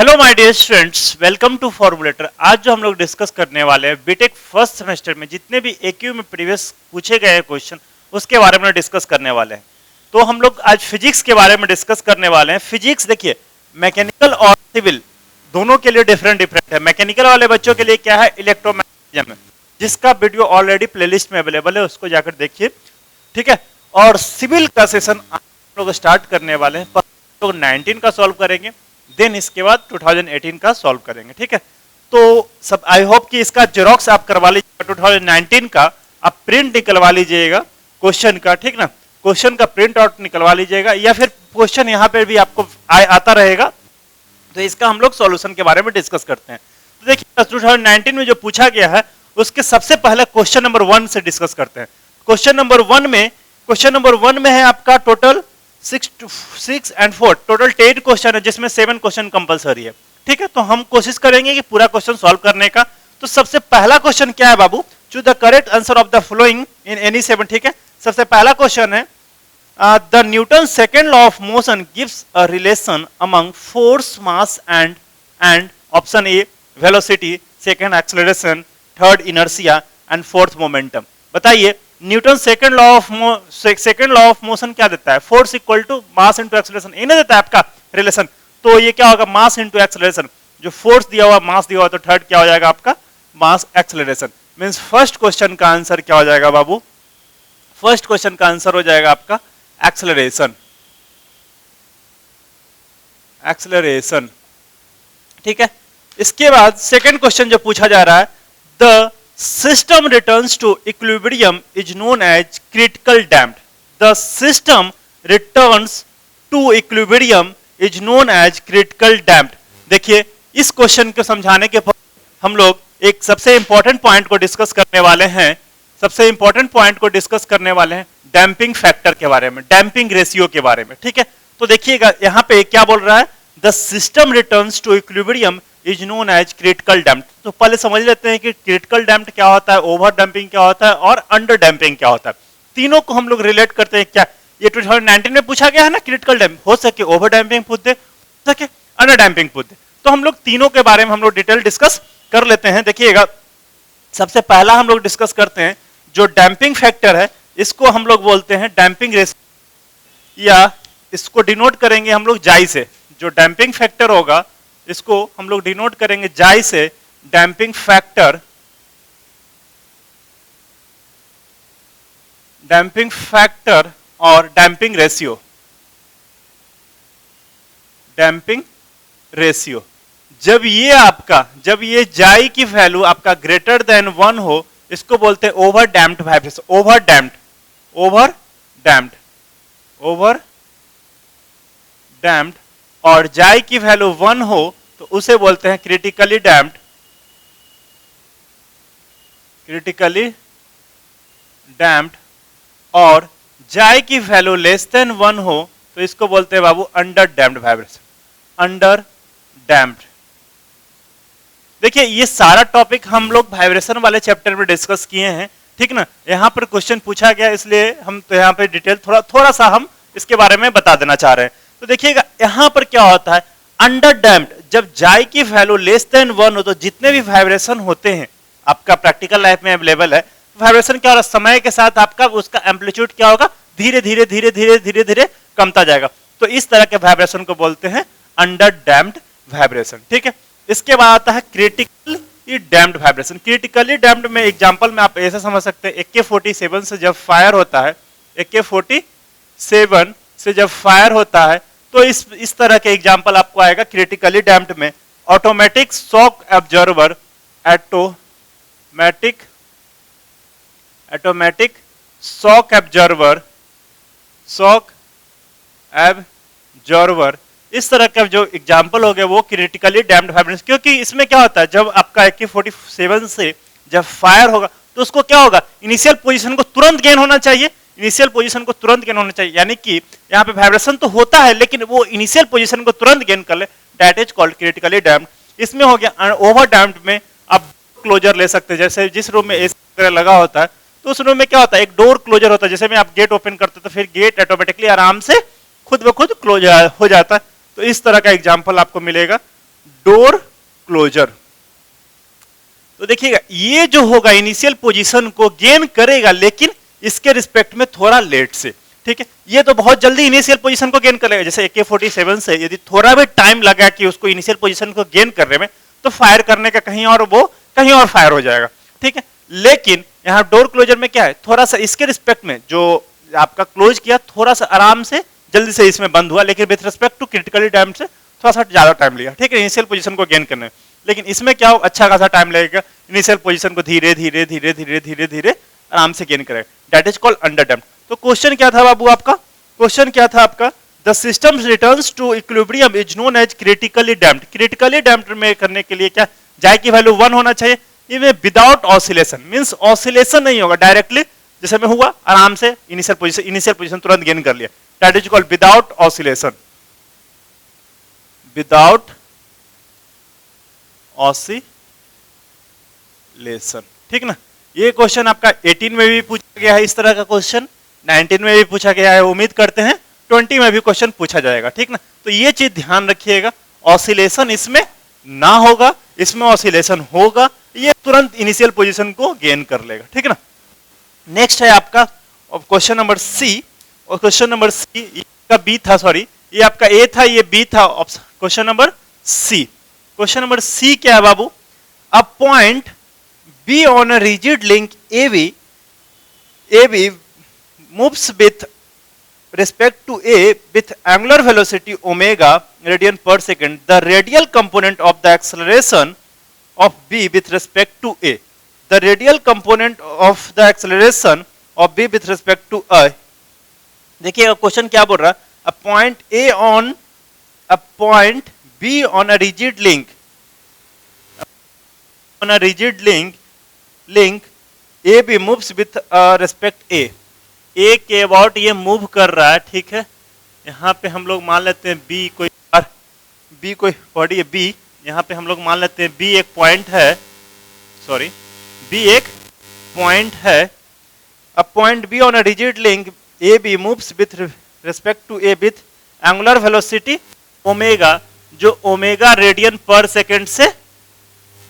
Hello my dear students, welcome to formulator. आज जो हम लोग डिस्कस करने वाले हैं बीटेक फर्स्ट सेमेस्टर में जितने भी एक्यू में प्रीवियस पूछे गए हैं क्वेश्चन उसके बारे में डिस्कस करने वाले हैं। तो हम लोग आज फिजिक्स के बारे में डिस्कस करने वाले हैं। फिजिक्स देखिए, मैकेनिकल और सिविल दोनों के लिए डिफरेंट है। मैकेनिकल वाले बच्चों के लिए क्या है, इलेक्ट्रोमैग्नेटिज्म, जिसका वीडियो ऑलरेडी प्लेलिस्ट में अवेलेबल है, उसको जाकर देखिए, ठीक है। और सिविल का सेशन हम लोग स्टार्ट करने वाले हैं। तो 19 का सॉल्व करेंगे, देन इसके बाद 2018 का सॉल्व करेंगे, ठीक है। तो सब आई होप कि इसका जेरोक्स आप करवा लीजिएगा 2019 का, आप प्रिंट निकलवा लीजिएगा क्वेश्चन का, ठीक ना। क्वेश्चन का प्रिंट आउट निकलवा लीजिएगा या फिर क्वेश्चन यहाँ पे भी आपको आता रहेगा। तो इसका हम लोग सॉल्यूशन के बारे में डिस्कस करते हैं। तो देखिए 2019 में जो पूछा गया है उसके सबसे पहले क्वेश्चन नंबर 1 से डिस्कस करते हैं। क्वेश्चन नंबर 1 में है आपका टोटल 6 and 4 टोटल 10 क्वेश्चन है, जिसमें 7 क्वेश्चन कंपलसरी है, ठीक है। तो हम कोशिश करेंगे कि पूरा क्वेश्चन सॉल्व करने का। तो सबसे पहला क्वेश्चन क्या है बाबू, choose the correct answer of the following in any 7, ठीक है। सबसे पहला क्वेश्चन है the Newton second law of motion gives a relation among force, mass and option A velocity, second acceleration, third inertia and fourth momentum. बताइए Newton second law of motion क्या देता है, force equal to mass into acceleration, इन्हें देता है आपका relation. तो ये क्या होगा, मास इंटू एक्सेलरेशन। जो फोर्स दिया हुआ, मास दिया हुआ, तो थर्ड क्या हो जाएगा आपका मास एक्सेलरेशन। मींस फर्स्ट क्वेश्चन का आंसर क्या हो जाएगा बाबू, फर्स्ट क्वेश्चन का आंसर हो जाएगा आपका एक्सेलरेशन, एक्सेलरेशन, ठीक है। इसके बाद सेकंड क्वेश्चन जो पूछा जा रहा है, the system returns to equilibrium is known as critical damped. The system returns to equilibrium is known as critical damped. देखिए इस क्वेश्चन को समझाने के बाद हम लोग एक सबसे इंपॉर्टेंट पॉइंट को डिस्कस करने वाले हैं। सबसे इंपॉर्टेंट पॉइंट को डिस्कस करने वाले हैं डैम्पिंग फैक्टर के बारे में, डैम्पिंग रेशियो के बारे में, ठीक है। तो देखिएगा यहाँ पे क्या बोल रहा है, the system returns to equilibrium is known as critical damped. तो पहले समझ लेते हैं कि क्रिटिकल डैम्प्ड क्या होता है, ओवर डैम्पिंग क्या होता है और अंडर डैम्पिंग क्या होता है। तीनों को हम लोग रिलेट करते हैं। क्या ये 2019 में पूछा गया है ना, क्रिटिकल डैम्प, हो सके ओवर डैम्पिंग पूछ दे, हो सके अंडर डैम्पिंग पूछ दे। तो हम लोग तीनों के बारे में हम लोग डिटेल डिस्कस कर लेते हैं। देखिएगा सबसे पहला हम लोग डिस्कस करते हैं जो डैम्पिंग फैक्टर है, इसको हम लोग बोलते हैं डैम्पिंग रेशियो, या इसको डिनोट करेंगे हम लोग जाई से। जो डैम्पिंग फैक्टर होगा इसको हम लोग डिनोट करेंगे जाई से, डैम्पिंग फैक्टर, डैम्पिंग फैक्टर और डैम्पिंग रेशियो, डैम्पिंग रेशियो। जब ये जाई की वैल्यू आपका ग्रेटर देन 1 हो, इसको बोलते हैं over damped vibration, over damped. और जाई की वैल्यू 1 हो तो उसे बोलते हैं क्रिटिकली डैम्प्ड, और जाई की वैल्यू लेस देन 1 हो तो इसको बोलते हैं बाबू under damped vibration, under damped. देखिए ये सारा टॉपिक हम लोग वाइब्रेशन वाले चैप्टर में डिस्कस किए हैं, ठीक ना। यहाँ पर क्वेश्चन पूछा गया इसलिए हम तो यहाँ पे डिटेल थोड़ा सा हम इसके बारे में बता देना चाह रहे हैं। तो देखिएगा यहाँ पर क्या होता है, अंडर डैम्प्ड, जब जाई की वैल्यू लेस देन 1 हो तो जितने भी वाइब्रेशन होते हैं आपका प्रैक्टिकल लाइफ में अवेलेबल है, वाइब्रेशन क्या हो रहा है, समय के साथ आपका उसका एम्पलीट्यूड क्या होगा, धीरे धीरे कमता जाएगा। तो इस तरह के वाइब्रेशन को बोलते हैं अंडर डैम्प्ड वाइब्रेशन, ठीक है। इसके बाद आता है critically damped vibration. Critically damped में एग्जांपल में आप ऐसे समझ सकते हैं, AK-47 से जब फायर होता है, AK-47 से जब फायर होता है तो इस तरह के एग्जांपल आपको आएगा क्रिटिकली डैम्प्ड में। Automatic shock absorber, automatic shock absorber, इस तरह का जो एग्जांपल हो गया वो क्रिटिकली डैम्प्ड वाइब्रेशन। क्योंकि इसमें क्या होता है, जब आपका AK-47 से जब फायर होगा तो उसको क्या होगा, इनिशियल पोजीशन को तुरंत गेन होना चाहिए, यानी कि यहाँ पे वाइब्रेशन तो होता है लेकिन वो इनिशियल पोजीशन को तुरंत गेन कर ले, that is called critically damped. इसमें हो गया ओवर डैम्प्ड में आप क्लोजर ले सकते हैं, जैसे जिस रूम में एसी वगैरह लगा होता है तो उस रूम में क्या होता है, एक डोर क्लोजर होता है, जैसे में आप गेट ओपन करते हो तो फिर गेट ऑटोमेटिकली आराम से खुद ब खुद क्लोज हो जाता है। तो इस तरह का एग्जाम्पल आपको मिलेगा डोर क्लोजर। तो देखिएगा ये जो होगा इनिशियल पोजीशन को गेन करेगा, लेकिन इसके रिस्पेक्ट में थोड़ा लेट से, ठीक है। ये तो बहुत जल्दी इनिशियल पोजीशन को गेन कर लेगा, जैसे AK-47 से यदि थोड़ा भी टाइम लगा कि उसको इनिशियल पोजीशन को गेन करने में, तो फायर करने का कहीं और वो कहीं और फायर हो जाएगा, ठीक है। लेकिन यहाँ डोर क्लोजर में क्या है, थोड़ा सा इसके रिस्पेक्ट में जो आपका क्लोज किया थोड़ा सा आराम से जल्दी से इसमें बंद हुआ, लेकिन with respect to critically damped से थोड़ा सा ज्यादा टाइम लिया, ठीक है, इनिशियल पोजीशन को गेन करने में। लेकिन इसमें क्या हो, अच्छा खासा टाइम लगेगा, इनिशियल पोजीशन को धीरे धीरे धीरे धीरे धीरे धीरे आराम से गेन करेगा, that is called under damped. तो क्वेश्चन क्या था बाबू आपका, क्वेश्चन क्या था आपका, the system returns to equilibrium is known as critically damped. Critically damped में करने के लिए क्या, जाय की वैल्यू 1 होना चाहिए, इनमें विदाउट ऑसिलेशन, मींस ऑसिलेशन नहीं होगा, डायरेक्टली जैसे में हुआ आराम से इनिशियल पोजीशन तुरंत गेन कर लिया, that is called without oscillation, without oscillation, ठीक ना। ये क्वेश्चन आपका 18 में भी पूछा गया है, इस तरह का क्वेश्चन 19 में भी पूछा गया है, उम्मीद करते हैं 20 में भी क्वेश्चन पूछा जाएगा, ठीक ना। तो ये चीज ध्यान रखिएगा, ऑसिलेशन इसमें ना होगा, इसमें ऑसिलेशन होगा, ये तुरंत इनिशियल पोजीशन को गेन कर लेगा, ठीक है ना। नेक्स्ट है आपका क्वेश्चन नंबर सी, और क्वेश्चन नंबर सी ये का बी था, सॉरी ये आपका ए था, ये बी था, question number C. Question number C क्या है बाबू, a point B on a rigid link AB moves with respect to A with angular velocity omega radian per second. The radial component of the acceleration of B with respect to A. The radial component of the acceleration of B with respect to A. देखिएगा question क्या बोल रहा है, a point B on a rigid link AB moves with respect A. ए के about ये move कर रहा है, ठीक है। यहाँ पे हम लोग मान लेते हैं बी कोई बॉडी है बी, यहाँ पे हम लोग मान लेते हैं बी एक पॉइंट है, सॉरी बी एक पॉइंट है। A point B on a rigid link A B moves with respect to A with angular velocity omega, जो ओमेगा रेडियन पर सेकेंड से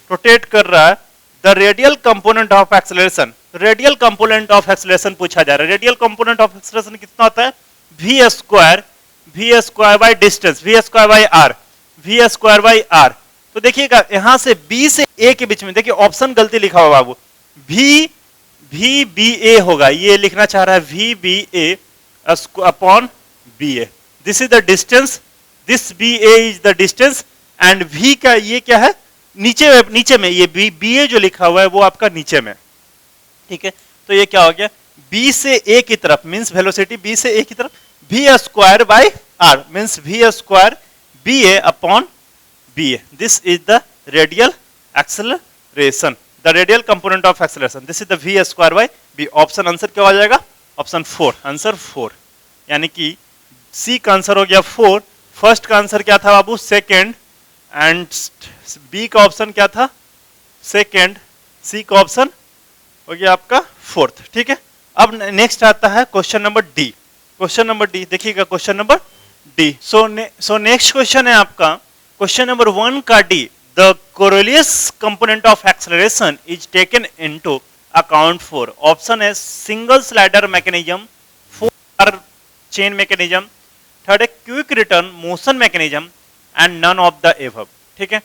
रोटेट कर रहा है। The radial component of acceleration, radial component of acceleration पूछा जा रहा है। रेडियल कंपोनेंट ऑफ एक्सेलरेशन कितना होता है, v square by distance, v square by r। तो देखिएगा यहां से b से a के बीच में, देखिए ऑप्शन गलती लिखा हुआ बाबू, VBA होगा, ये लिखना चाह रहा है VBA upon BA। This is the distance, this BA is the distance, and V का ये क्या है, नीचे में ये BA जो लिखा हुआ है वो आपका नीचे में, ठीक है। तो ये क्या हो गया, B से A की तरफ मींस वेलोसिटी B से A की तरफ, V square by R means V square BA upon BA। This is the radial acceleration, the radial component of acceleration, this is the V square by B। Option answer क्या हो जाएगा, option 4, answer 4, यानी कि C का answer हो गया 4। First का answer क्या था बाबू, सेकेंड, एंड B का ऑप्शन क्या था, सेकेंड, C का ऑप्शन हो गया आपका 4th, ठीक है। अब नेक्स्ट आता है question number D. Question number D देखिएगा, question number D. So next question है आपका क्वेश्चन नंबर 1 का D. The Coriolis component of acceleration is taken into account for, option है single slider mechanism, 4 chain mechanism, third है quick return motion mechanism, and none of the above, ठीक है।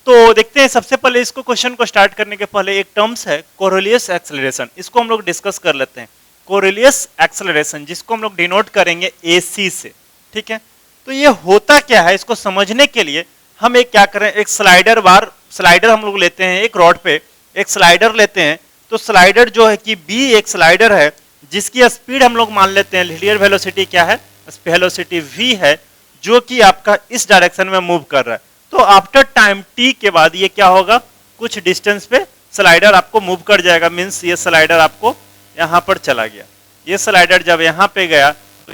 तो देखते हैं, सबसे पहले इसको क्वेश्चन को स्टार्ट करने के पहले एक टर्म्स है कोरोलियस एक्सेलरेशन, इसको हम लोग डिस्कस कर लेते हैं। कोरोलियस एक्सेलरेशन जिसको हम लोग डिनोट करेंगे AC से, ठीक है। तो ये होता क्या है, इसको समझने के लिए हम एक क्या करें, एक स्लाइडर हम लोग लेते हैं, एक रॉड पे एक स्लाइडर लेते हैं। तो स्लाइडर जो है कि B एक स्लाइडर है जिसकी स्पीड हम लोग मान लेते हैं, लीनियर वेलोसिटी क्या है, वेलोसिटी V है, जो कि आपका इस डायरेक्शन में मूव कर रहा है। तो आफ्टर टाइम t के बाद ये क्या होगा, कुछ डिस्टेंस पे स्लाइडर आपको मूव कर जाएगा, मींस ये स्लाइडर आपको यहां पर चला गया। ये स्लाइडर जब यहां पे गया तो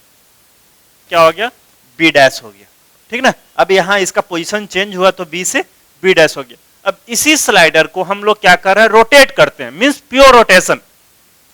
क्या हो गया, B डैश हो गया, ठीक ना। अब यहां इसका पोजीशन चेंज हुआ तो B से B डैश हो गया। अब इसी स्लाइडर को हम लोग क्या कर रहे हैं, रोटेट करते हैं, मींस प्योर रोटेशन।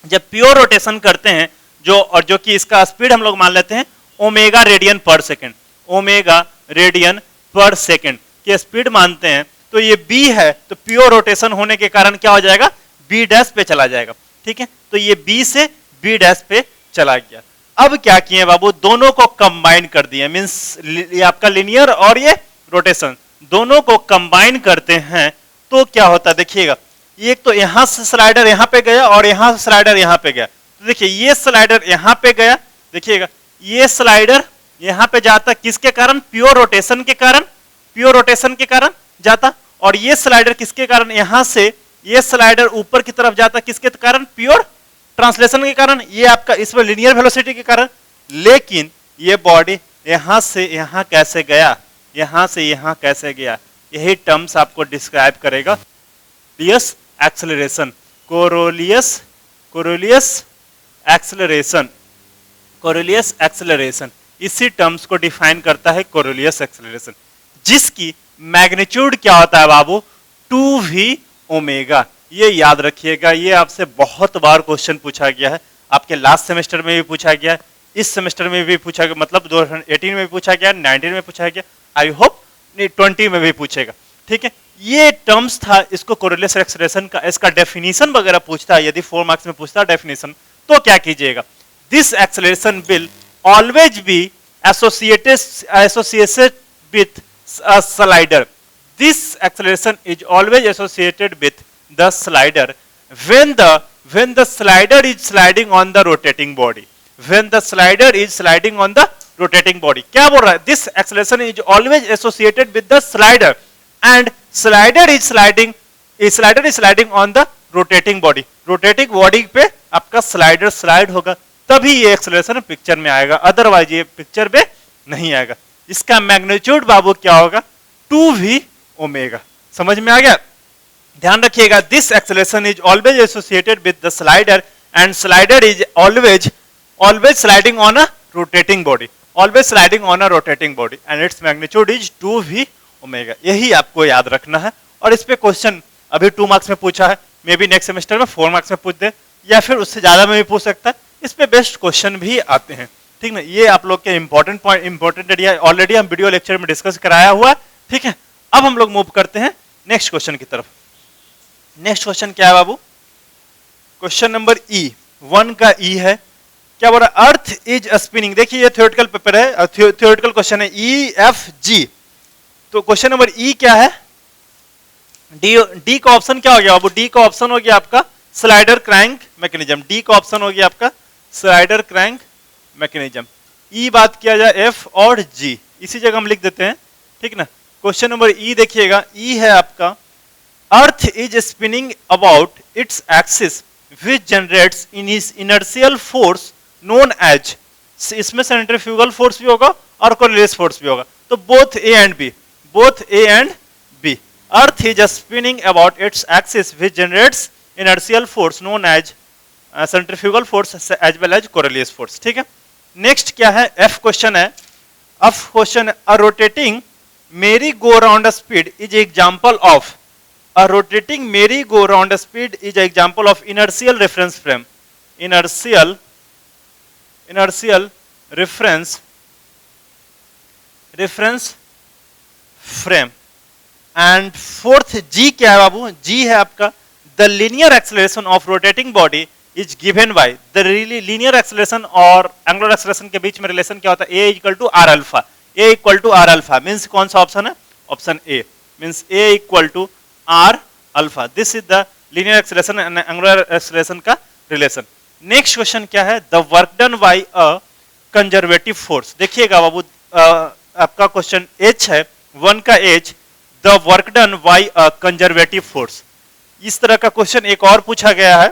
जब प्योर रोटेशन करते हैं जो कि इसका स्पीड हम लोग मान लेते हैं ओमेगा रेडियन पर सेकेंड, ओमेगा रेडियन पर सेकेंड। की स्पीड मानते हैं तो ये b है, तो प्योर रोटेशन होने के कारण क्या हो जाएगा, b डैश पे चला जाएगा। ठीक है, तो ये b से b डैश पे चला गया। अब क्या किए बाबू, दोनों को कंबाइन कर दिए, मींस ये आपका लिनियर और ये रोटेशन दोनों को कंबाइन करते हैं तो क्या होता है देखिएगा, एक तो यहां से स्लाइडर यहां पे गया और यहां से स्लाइडर यहां पे गया, तो देखिए ये स्लाइडर यहां पे गया, देखिएगा ये स्लाइडर यहां पे जाता किसके कारण, प्योर रोटेशन के कारण, प्योर रोटेशन के कारण जाता, और ये स्लाइडर किसके कारण, यहां से ये स्लाइडर ऊपर की तरफ जाता किसके कारण, प्योर ट्रांसलेशन के कारण, ये आपका इसमें लिनियर वेलोसिटी के कारण। लेकिन ये बॉडी यहां से यहां कैसे गया, यहां से यहां कैसे गया, यही टर्म्स आपको डिस्क्राइब करेगा Coriolis acceleration, Coriolis acceleration, Coriolis acceleration, इसी टर्म्स को डिफाइन करता है कोरोलियस एक्सेलरेशन, जिसकी मैग्नीट्यूड क्या होता है बाबू, 2v ओमेगा। ये याद रखिएगा, ये आपसे बहुत बार क्वेश्चन पूछा गया है, आपके लास्ट सेमेस्टर में भी पूछा गया, इस सेमेस्टर में भी पूछा गया, मतलब 2018 में भी पूछा गया, 19 में पूछा गया, आई होप 20 में भी पूछेगा। ठीक है, ये टर्म्स था, इसको कोरिलेशन एक्सप्रेशन का इसका डेफिनेशन वगैरह पूछता है, यदि 4 मार्क्स में पूछता है डेफिनेशन तो क्या कीजिएगा, this acceleration will always be associated with a slider, this acceleration is always associated with the slider when the slider is sliding on the rotating body, when the slider is sliding on the rotating body। क्या बोल रहा है, this acceleration is always associated with the slider and slider is sliding on the rotating body, rotating body पे आपका slider slide होगा तभी ये acceleration picture में आएगा, अदरवाइज ये पिक्चर में नहीं आएगा। इसका मैग्नीट्यूड बाबू क्या होगा, 2v ओमेगा। समझ में आ गया, ध्यान रखिएगा, this acceleration is always associated with the slider and slider is always sliding on a rotating body, always sliding on a rotating body and its magnitude is 2v omega. यही आपको याद रखना है, और इस पे क्वेश्चन अभी 2 मार्क्स में पूछा है, मे बी नेक्स्ट सेमेस्टर में 4 मार्क्स में पूछ दे या फिर उससे ज्यादा में भी पूछ सकता है, इस पे बेस्ट क्वेश्चन भी आते हैं। ठीक ना, ये आप लोग के important point, important area already हम वीडियो लेक्चर में डिस्कस कराया हुआ है। ठीक है, अब हम लोग मूव करते हैं नेक्स्ट क्वेश्चन की तरफ। नेक्स्ट क्वेश्चन क्या है बाबू, क्वेश्चन नंबर E1 का E है, क्या बोल रहा है, अर्थ इज स्पिनिंग। देखिए ये थ्योरेटिकल पेपर है, थ्योरेटिकल क्वेश्चन है EFG। तो क्वेश्चन नंबर E क्या है, डी का ऑप्शन क्या हो गया बाबू, डी का ऑप्शन हो गया आपका स्लाइडर क्रैंक मैकेनिज्म, डी का ऑप्शन हो गया आपका स्लाइडर क्रैंक मैकेनिज्म। E बात किया जाए F और G, इसी जगह हम लिख देते हैं। ठीक ना, क्वेश्चन नंबर E देखिएगा, E है आपका earth is spinning about its axis which generates inertial force known as, इसमें सेंट्रीफ्यूगल फोर्स भी होगा और कोरिलेस फोर्स भी होगा, तो both A and B, both A and B। Earth is spinning about its axis which generates inertial force known as centrifugal force as well as Coriolis force. ठीक है, next क्या है, F क्वेश्चन है, F question, a rotating merry-go-round speed is example of, a rotating merry-go-round speed is example of inertial reference frame, inertial reference frame। and fourth G क्या है बाबू, G है आपका the linear acceleration of rotating body is given by, the linear acceleration और angular acceleration के बीच में relation क्या होता है, A equal to R alpha, A equal to R alpha means कौन सा ऑप्शन है, option A means A equal to R alpha, this is the linear acceleration and angular acceleration का relation. Next question क्या है, the work done by a conservative force. देखिएगा बाबू, आपका question H है, 1 का H, the work done by a conservative force. इस तरह का क्वेश्चन एक और पूछा गया है,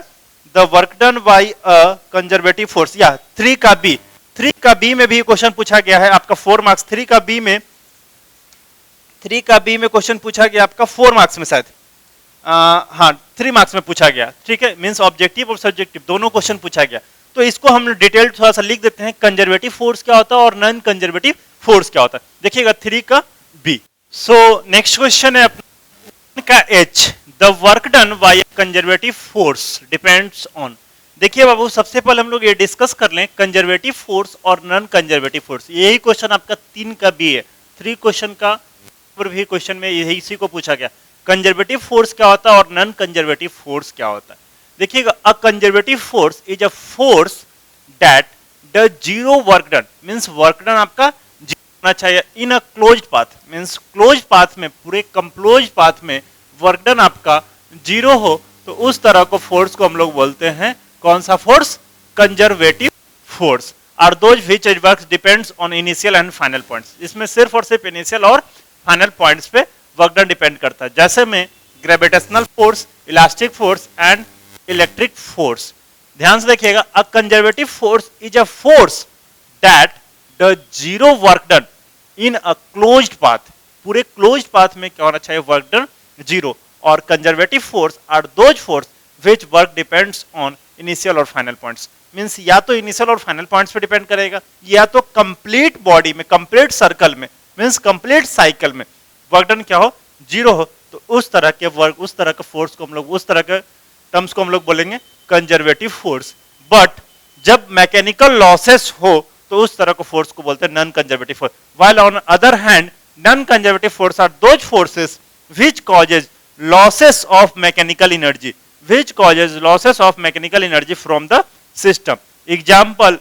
the work done by a conservative force, या 3 का B, 3 का B में भी क्वेश्चन पूछा गया है आपका 4 मार्क्स, 3 का B में क्वेश्चन पूछा गया आपका 4 मार्क्स में शायद, हाँ 3 मार्क्स में पूछा गया। ठीक है, मींस ऑब्जेक्टिव और सब्जेक्टिव दोनों क्वेश्चन पूछा गया, तो इसको हम डिटेल थोड़ा सा लिख देते हैं, कंजर्वेटिव फोर्स क्या होता है और नॉन कंजर्वेटिव फोर्स क्या होता है। देखिएगा 3 का B। सो नेक्स्ट क्वेश्चन है अपना का H, the work done by conservative force depends on. देखिए बाबू, सबसे पहले हम लोग ये डिस्कस कर लें कंजर्वेटिव फोर्स और नॉन कंजर्वेटिव फोर्स। यही क्वेश्चन आपका 3 का B है, 3 क्वेश्चन का पर भी क्वेश्चन में यही इसी को पूछा गया, कंजर्वेटिव फोर्स क्या होता है और नॉन कंजर्वेटिव फोर्स क्या होता है। देखिएगा, a conservative force is a force that the zero work done, means work done आपका जीरो होना चाहिए in a closed path, means closed path में, पूरे कंक्लोज्ड पाथ में वर्क डन आपका जीरो हो, तो उस तरह को फोर्स को हम लोग बोलते हैं कौन सा force, conservative force. Are those which works depends on initial and final points, इसमें सिर्फ और सिर्फ इनिशियल और फाइनल पॉइंट्स पे वर्क डन डिपेंड करता है, जैसे में gravitational force, elastic force and electric force. ध्यान से देखिएगा, a conservative force is a force that the zero work done in a closed path, पूरे क्लोज्ड पाथ में क्या होना चाहिए, वर्क डन जीरो। और conservative force are those force which work depends on initial और फाइनल पॉइंट्स, मीन्स या तो initial और फाइनल पॉइंट्स पे डिपेंड करेगा, या तो कंप्लीट बॉडी में, कंप्लीट सर्कल में, मीन्स कंप्लीट साइकिल में वर्क डन क्या हो, जीरो हो, तो उस तरह के वर्क, उस तरह के फोर्स को हम लोग, उस तरह के टर्म्स को हम लोग बोलेंगे कंजर्वेटिव फोर्स। बट जब मैकेनिकल लॉसेस हो तो उस तरह को फोर्स को बोलते हैं non conservative force. While on other hand non conservative force are those forces which causes losses of mechanical energy, which causes losses of mechanical energy from the system. Example,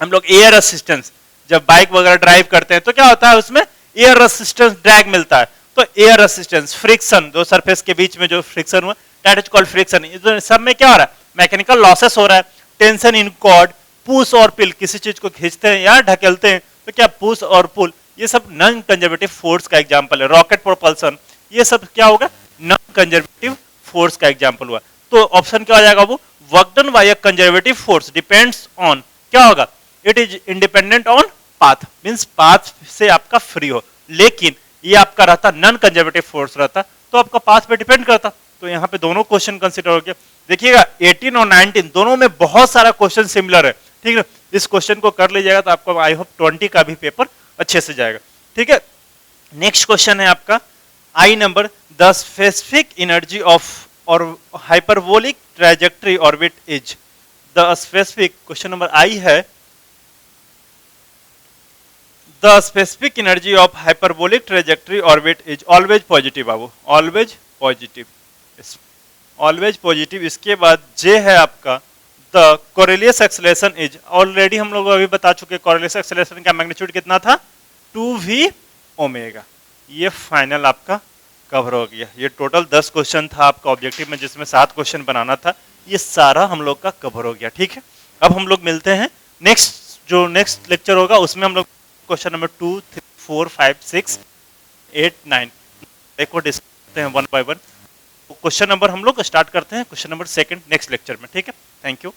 हम लोग एयर रेसिस्टेंस, जब bike वगैरह drive करते हैं तो क्या होता है, उसमें एयर रेसिस्टेंस ड्रैग मिलता है, तो एयर रेसिस्टेंस, फ्रिक्शन, दो सरफेस के बीच में जो फ्रिक्शन हुआ दैट इज कॉल्ड फ्रिक्शन। सब में क्या हो रहा है, मैकेनिकल लॉसेस हो रहा है। टेंशन इन कॉर्ड, पुश और पिल, किसी चीज को खींचते हैं या ढकेलते हैं तो क्या पुश और पुल, ये सब नॉन कंजर्वेटिव फोर्स का एग्जांपल है। रॉकेट प्रोपल्सन, ये सब क्या होगा, नॉन कंजर्वेटिव फोर्स का एग्जांपल हुआ। तो ऑप्शन क्या हो जाएगा, वो work done by a conservative force depends on, क्या होगा, it is independent on path, means path से आपका फ्री हो, लेकिन ये आपका रहता नॉन कंजर्वेटिव फोर्स रहता तो आपका पाथ पे डिपेंड करता। तो यहाँ पे दोनों क्वेश्चन कंसीडर हो गया। देखिएगा 18 और 19 दोनों में बहुत सारा क्वेश्चन सिमिलर है, ठीक है। इस क्वेश्चन को कर लीजिएगा तो आपको आई होप 20 का भी पेपर अच्छे से जाएगा, ठीक है। नेक्स्ट क्वेश्चन है आपका I number, the specific energy of और hyperbolic trajectory orbit is, the specific, question number I है, the specific energy of hyperbolic trajectory orbit is always positive, बाबू ऑलवेज पॉजिटिव, ऑलवेज पॉजिटिव। इसके बाद J है आपका, the Coriolis acceleration is, already हम लोग अभी बता चुके, कोरिलियस एक्सेलरेशन का मैग्नीट्यूड कितना था, 2v ओमेगा। ये फाइनल आपका कवर हो गया। ये टोटल 10 क्वेश्चन था आपका ऑब्जेक्टिव में, जिसमें 7 क्वेश्चन बनाना था, ये सारा हम लोग का कवर हो गया, ठीक है। अब हम लोग मिलते हैं नेक्स्ट, जो नेक्स्ट लेक्चर होगा उसमें हम लोग क्वेश्चन नंबर 2, 3, 4, 5, 6, 8, 9 एक को डिस्कस करते हैं one by one. Question number हम लोग स्टार्ट करते हैं, क्वेश्चन नंबर 2 नेक्स्ट लेक्चर में, ठीक है। Thank you.